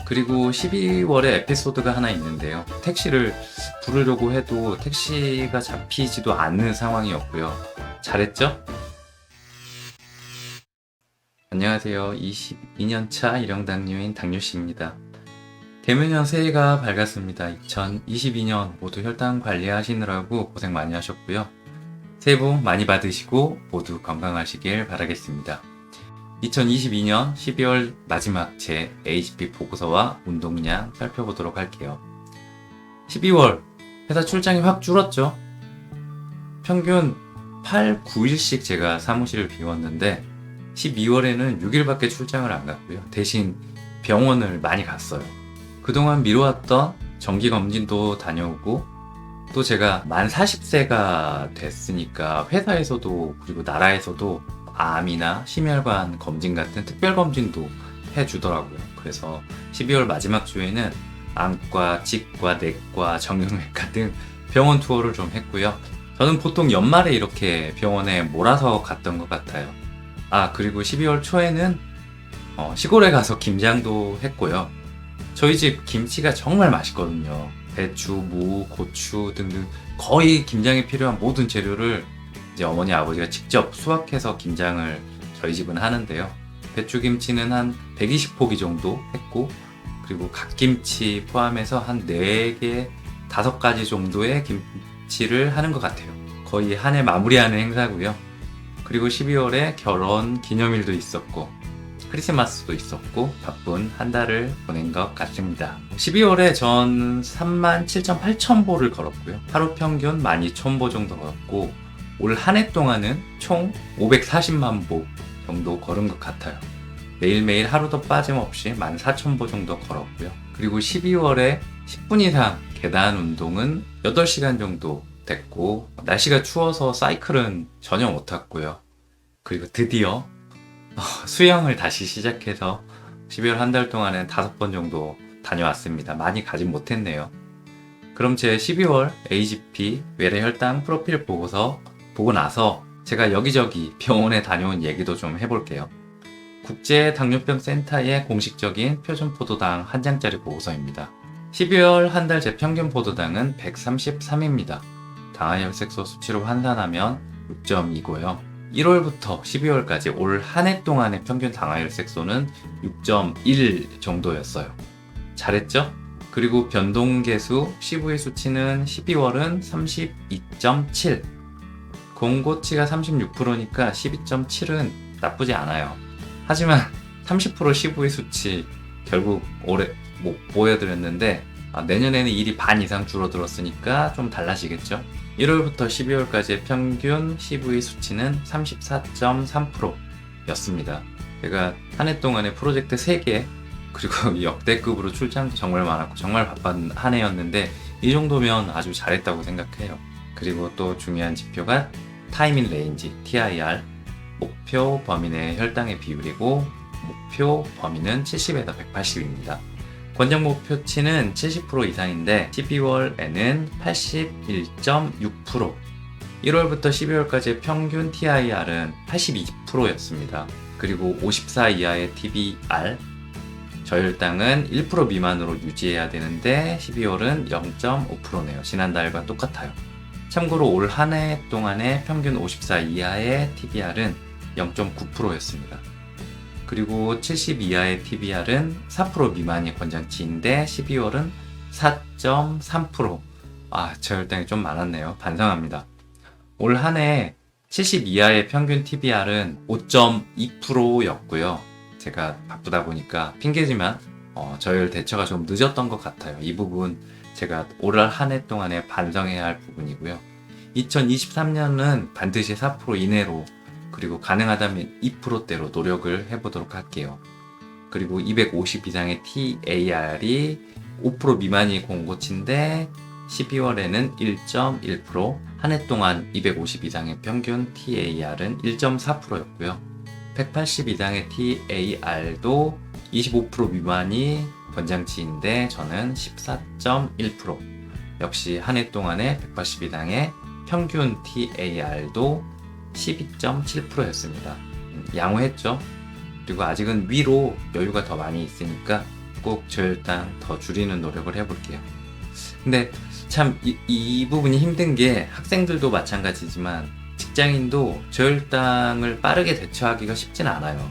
그리고 12월에 에피소드가 하나 있는데요. 택시를 부르려고 해도 택시가 잡히지도 않는 상황이었고요. 잘했죠? 안녕하세요. 22년차 일형당뇨인 당뇨씨입니다. 대면연 새해가 밝았습니다. 2022년 모두 혈당 관리하시느라고 고생 많이 하셨고요. 새해 복 많이 받으시고 모두 건강하시길 바라겠습니다. 2022년 12월 마지막 제 HP 보고서와 운동량 살펴보도록 할게요. 12월 회사 출장이 확 줄었죠. 평균 8, 9일씩 제가 사무실을 비웠는데 12월에는 6일밖에 출장을 안 갔고요. 대신 병원을 많이 갔어요. 그동안 미뤄왔던 정기검진도 다녀오고 또 제가 만 40세가 됐으니까 회사에서도 그리고 나라에서도 암이나 심혈관 검진 같은 특별검진도 해주더라고요. 그래서 12월 마지막 주에는 안과, 치과, 내과, 정형외과 등 병원 투어를 좀 했고요. 저는 보통 연말에 이렇게 병원에 몰아서 갔던 것 같아요. 그리고 12월 초에는 시골에 가서 김장도 했고요. 저희 집 김치가 정말 맛있거든요. 배추, 무, 고추 등등 거의 김장에 필요한 모든 재료를 이제 어머니 아버지가 직접 수확해서 김장을 저희 집은 하는데요. 배추김치는 한 120포기 정도 했고, 그리고 갓김치 포함해서 한 4개, 5가지 정도의 김치를 하는 것 같아요. 거의 한 해 마무리하는 행사고요. 그리고 12월에 결혼 기념일도 있었고 크리스마스도 있었고 바쁜 한 달을 보낸 것 같습니다. 12월에 전 37,800보를 걸었고요. 하루 평균 12,000보 정도 걸었고 올 한 해 동안은 총 540만 보 정도 걸은 것 같아요. 매일매일 하루도 빠짐없이 14,000보 정도 걸었고요. 그리고 12월에 10분 이상 계단 운동은 8시간 정도 됐고 날씨가 추워서 사이클은 전혀 못 탔고요. 그리고 드디어 수영을 다시 시작해서 12월 한 달 동안에 5번 정도 다녀왔습니다. 많이 가진 못했네요. 그럼 제 12월 AGP 외래 혈당 프로필 보고서 보고 나서 제가 여기저기 병원에 다녀온 얘기도 좀 해볼게요. 국제 당뇨병 센터의 공식적인 표준 포도당 한 장짜리 보고서입니다. 12월 한 달 제 평균 포도당은 133입니다. 당화혈색소 수치로 환산하면 6.2고요. 1월부터 12월까지 올 한 해 동안의 평균 당화혈색소는 6.1 정도였어요. 잘했죠? 그리고 변동계수 CV 수치는 12월은 32.7. 공고치가 36%니까 12.7은 나쁘지 않아요. 하지만 30% CV 수치 결국 올해 못 보여드렸는데 내년에는 일이 반 이상 줄어들었으니까 좀 달라지겠죠? 1월부터 12월까지의 평균 CV 수치는 34.3% 였습니다. 제가 한 해 동안에 프로젝트 3개 그리고 역대급으로 출장도 정말 많았고 정말 바쁜 한 해였는데 이 정도면 아주 잘했다고 생각해요. 그리고 또 중요한 지표가 타이밍 레인지 TIR 목표 범위 내 혈당의 비율이고 목표 범위는 70에서 180입니다. 권장 목표치는 70% 이상인데 12월에는 81.6%, 1월부터 12월까지의 평균 TIR은 82%였습니다. 그리고 54 이하의 TBR, 저혈당은 1% 미만으로 유지해야 되는데 12월은 0.5%네요. 지난달과 똑같아요. 참고로 올 한 해 동안의 평균 54 이하의 TBR은 0.9%였습니다. 그리고 70 이하의 TBR은 4% 미만이 권장치인데 12월은 4.3%. 저혈당이 좀 많았네요. 반성합니다. 올 한 해 70 이하의 평균 TBR은 5.2%였고요. 제가 바쁘다 보니까 핑계지만 저혈 대처가 좀 늦었던 것 같아요. 이 부분 제가 올 한 해 동안에 반성해야 할 부분이고요. 2023년은 반드시 4% 이내로 그리고 가능하다면 2%대로 노력을 해보도록 할게요. 그리고 250 이상의 TAR이 5% 미만이 공고치인데 12월에는 1.1%, 한 해 동안 250 이상의 평균 TAR은 1.4%였고요. 180 이상의 TAR도 25% 미만이 권장치인데 저는 14.1%. 역시 한 해 동안의 180 이상의 평균 TAR도 12.7%였습니다. 양호했죠? 그리고 아직은 위로 여유가 더 많이 있으니까 꼭 저혈당 더 줄이는 노력을 해볼게요. 근데 참 이 부분이 힘든 게 학생들도 마찬가지지만 직장인도 저혈당을 빠르게 대처하기가 쉽진 않아요.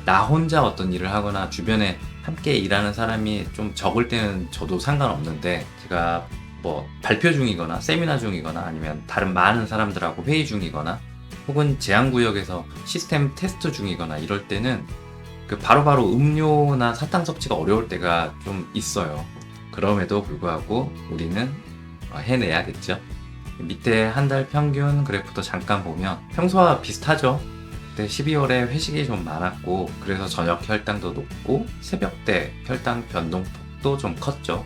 나 혼자 어떤 일을 하거나 주변에 함께 일하는 사람이 좀 적을 때는 저도 상관없는데, 제가 뭐 발표 중이거나 세미나 중이거나 아니면 다른 많은 사람들하고 회의 중이거나 혹은 제한구역에서 시스템 테스트 중이거나 이럴 때는 바로바로 음료나 사탕 섭취가 어려울 때가 좀 있어요. 그럼에도 불구하고 우리는 해내야겠죠. 밑에 한 달 평균 그래프도 잠깐 보면 평소와 비슷하죠. 그때 12월에 회식이 좀 많았고 그래서 저녁 혈당도 높고 새벽 때 혈당 변동폭도 좀 컸죠.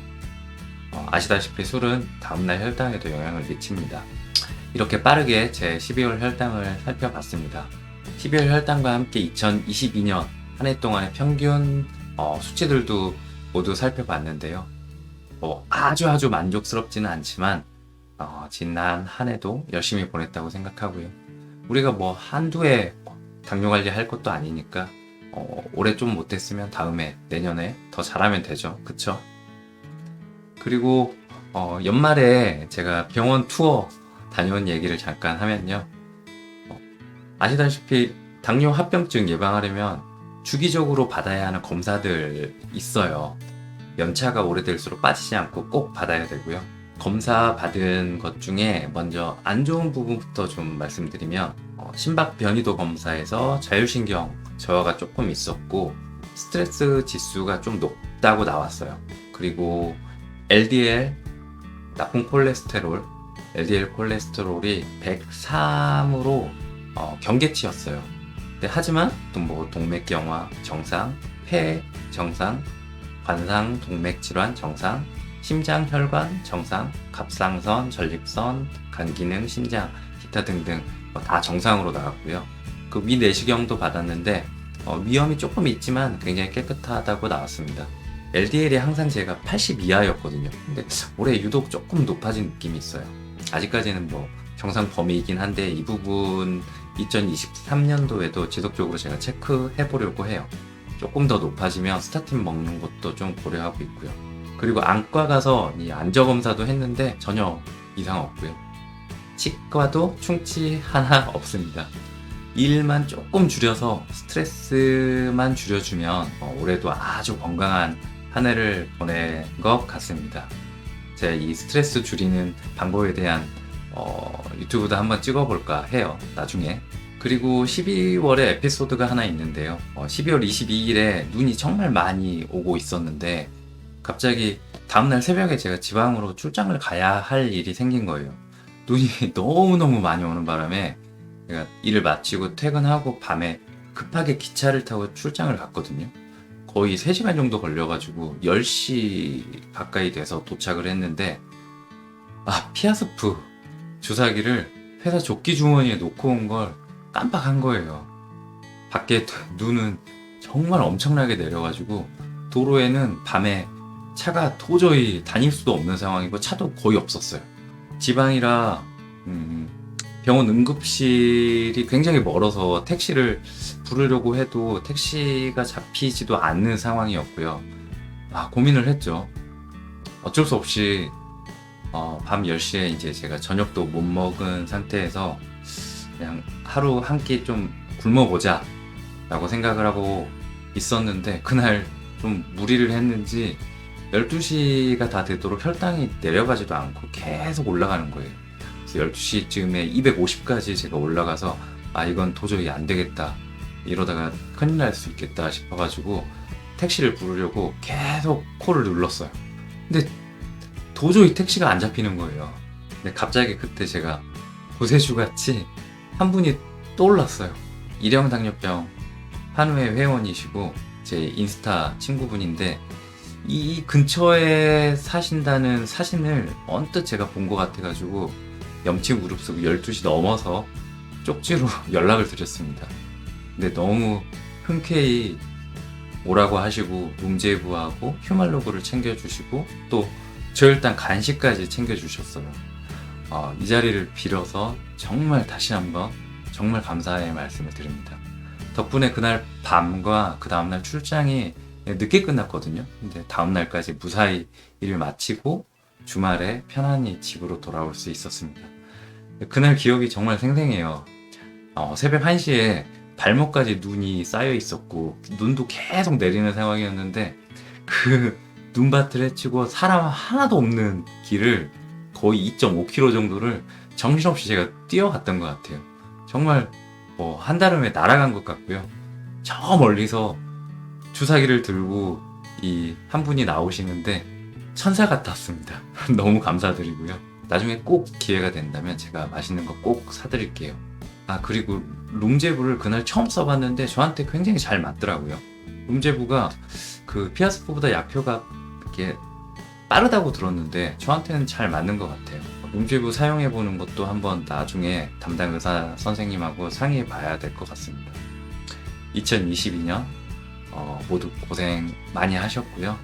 아시다시피 술은 다음날 혈당에도 영향을 미칩니다. 이렇게 빠르게 제 12월 혈당을 살펴봤습니다. 12월 혈당과 함께 2022년 한 해 동안의 평균 수치들도 모두 살펴봤는데요. 아주 만족스럽지는 않지만 지난 한 해도 열심히 보냈다고 생각하고요. 우리가 뭐 한두 해 당뇨 관리 할 것도 아니니까 올해 좀 못했으면 다음에 내년에 더 잘하면 되죠. 그쵸? 그리고 연말에 제가 병원 투어 다녀온 얘기를 잠깐 하면요. 아시다시피 당뇨 합병증 예방하려면 주기적으로 받아야 하는 검사들 있어요. 연차가 오래될수록 빠지지 않고 꼭 받아야 되고요. 검사 받은 것 중에 먼저 안 좋은 부분부터 좀 말씀드리면 심박 변이도 검사에서 자율신경 저하가 조금 있었고 스트레스 지수가 좀 높다고 나왔어요. 그리고 LDL, 나쁜 콜레스테롤, LDL 콜레스테롤이 103으로 경계치였어요. 하지만 또 뭐 동맥경화 정상, 폐 정상, 관상 동맥질환 정상, 심장혈관 정상, 갑상선, 전립선, 간기능, 심장, 기타 등등 다 정상으로 나왔고요. 그 위 내시경도 받았는데 위험이 조금 있지만 굉장히 깨끗하다고 나왔습니다. LDL이 항상 제가 80 이하였거든요. 근데 올해 유독 조금 높아진 느낌이 있어요. 아직까지는 뭐 정상 범위이긴 한데 이 부분 2023년도에도 지속적으로 제가 체크해 보려고 해요. 조금 더 높아지면 스타틴 먹는 것도 좀 고려하고 있고요. 그리고 안과 가서 이 안저검사도 했는데 전혀 이상 없고요. 치과도 충치 하나 없습니다. 일만 조금 줄여서 스트레스만 줄여주면 올해도 아주 건강한 한 해를 보낸 것 같습니다. 제가 이 스트레스 줄이는 방법에 대한 유튜브도 한번 찍어볼까 해요, 나중에. 그리고 12월에 에피소드가 하나 있는데요. 12월 22일에 눈이 정말 많이 오고 있었는데 갑자기 다음날 새벽에 제가 지방으로 출장을 가야 할 일이 생긴 거예요. 눈이 너무너무 많이 오는 바람에 제가 일을 마치고 퇴근하고 밤에 급하게 기차를 타고 출장을 갔거든요. 거의 3시간 정도 걸려가지고 10시 가까이 돼서 도착을 했는데 피아스프 주사기를 회사 조끼 주머니에 놓고 온 걸 깜빡한 거예요. 밖에 눈은 정말 엄청나게 내려가지고 도로에는 밤에 차가 도저히 다닐 수도 없는 상황이고 차도 거의 없었어요. 지방이라 병원 응급실이 굉장히 멀어서 택시를 부르려고 해도 택시가 잡히지도 않는 상황이었고요. 고민을 했죠. 어쩔 수 없이 밤 10시에 이제 제가 저녁도 못 먹은 상태에서 그냥 하루 한 끼 좀 굶어보자 라고 생각을 하고 있었는데 그날 좀 무리를 했는지 12시가 다 되도록 혈당이 내려가지도 않고 계속 올라가는 거예요. 그래서 12시쯤에 250까지 제가 올라가서 이건 도저히 안 되겠다, 이러다가 큰일 날 수 있겠다 싶어가지고 택시를 부르려고 계속 콜을 눌렀어요. 근데 도저히 택시가 안 잡히는 거예요. 근데 갑자기 그때 제가 구세주같이 한 분이 떠올랐어요. 일형 당뇨병 한우회 회원이시고 제 인스타 친구분인데 이 근처에 사신다는 사진을 언뜻 제가 본 것 같아가지고 염치 무릅쓰고 12시 넘어서 쪽지로 연락을 드렸습니다. 근데 너무 흔쾌히 오라고 하시고 문제부하고 휴말로그를 챙겨주시고 또 저혈당 간식까지 챙겨주셨어요. 이 자리를 빌어서 정말 다시 한번 정말 감사의 말씀을 드립니다. 덕분에 그날 밤과 그 다음날 출장이 늦게 끝났거든요. 근데 다음날까지 무사히 일을 마치고 주말에 편안히 집으로 돌아올 수 있었습니다. 그날 기억이 정말 생생해요. 새벽 1시에 발목까지 눈이 쌓여 있었고 눈도 계속 내리는 상황이었는데 그 눈밭을 헤치고 사람 하나도 없는 길을 거의 2.5km 정도를 정신없이 제가 뛰어갔던 것 같아요. 정말 뭐 한달음에 날아간 것 같고요. 저 멀리서 주사기를 들고 이 한 분이 나오시는데 천사 같았습니다. 너무 감사드리고요. 나중에 꼭 기회가 된다면 제가 맛있는 거 꼭 사드릴게요. 그리고 룸제부를 그날 처음 써봤는데 저한테 굉장히 잘 맞더라고요. 룸제부가 그 피아스포보다 약효가 이렇게 빠르다고 들었는데 저한테는 잘 맞는 것 같아요. 룸제부 사용해보는 것도 한번 나중에 담당 의사 선생님하고 상의해 봐야 될 것 같습니다. 2022년 모두 고생 많이 하셨고요.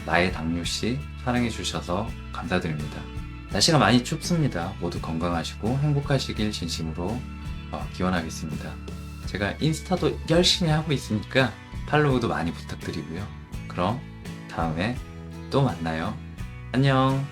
나의 당뇨씨 사랑해 주셔서 감사드립니다. 날씨가 많이 춥습니다. 모두 건강하시고 행복하시길 진심으로 기원하겠습니다. 제가 인스타도 열심히 하고 있으니까 팔로우도 많이 부탁드리고요. 그럼 다음에 또 만나요. 안녕.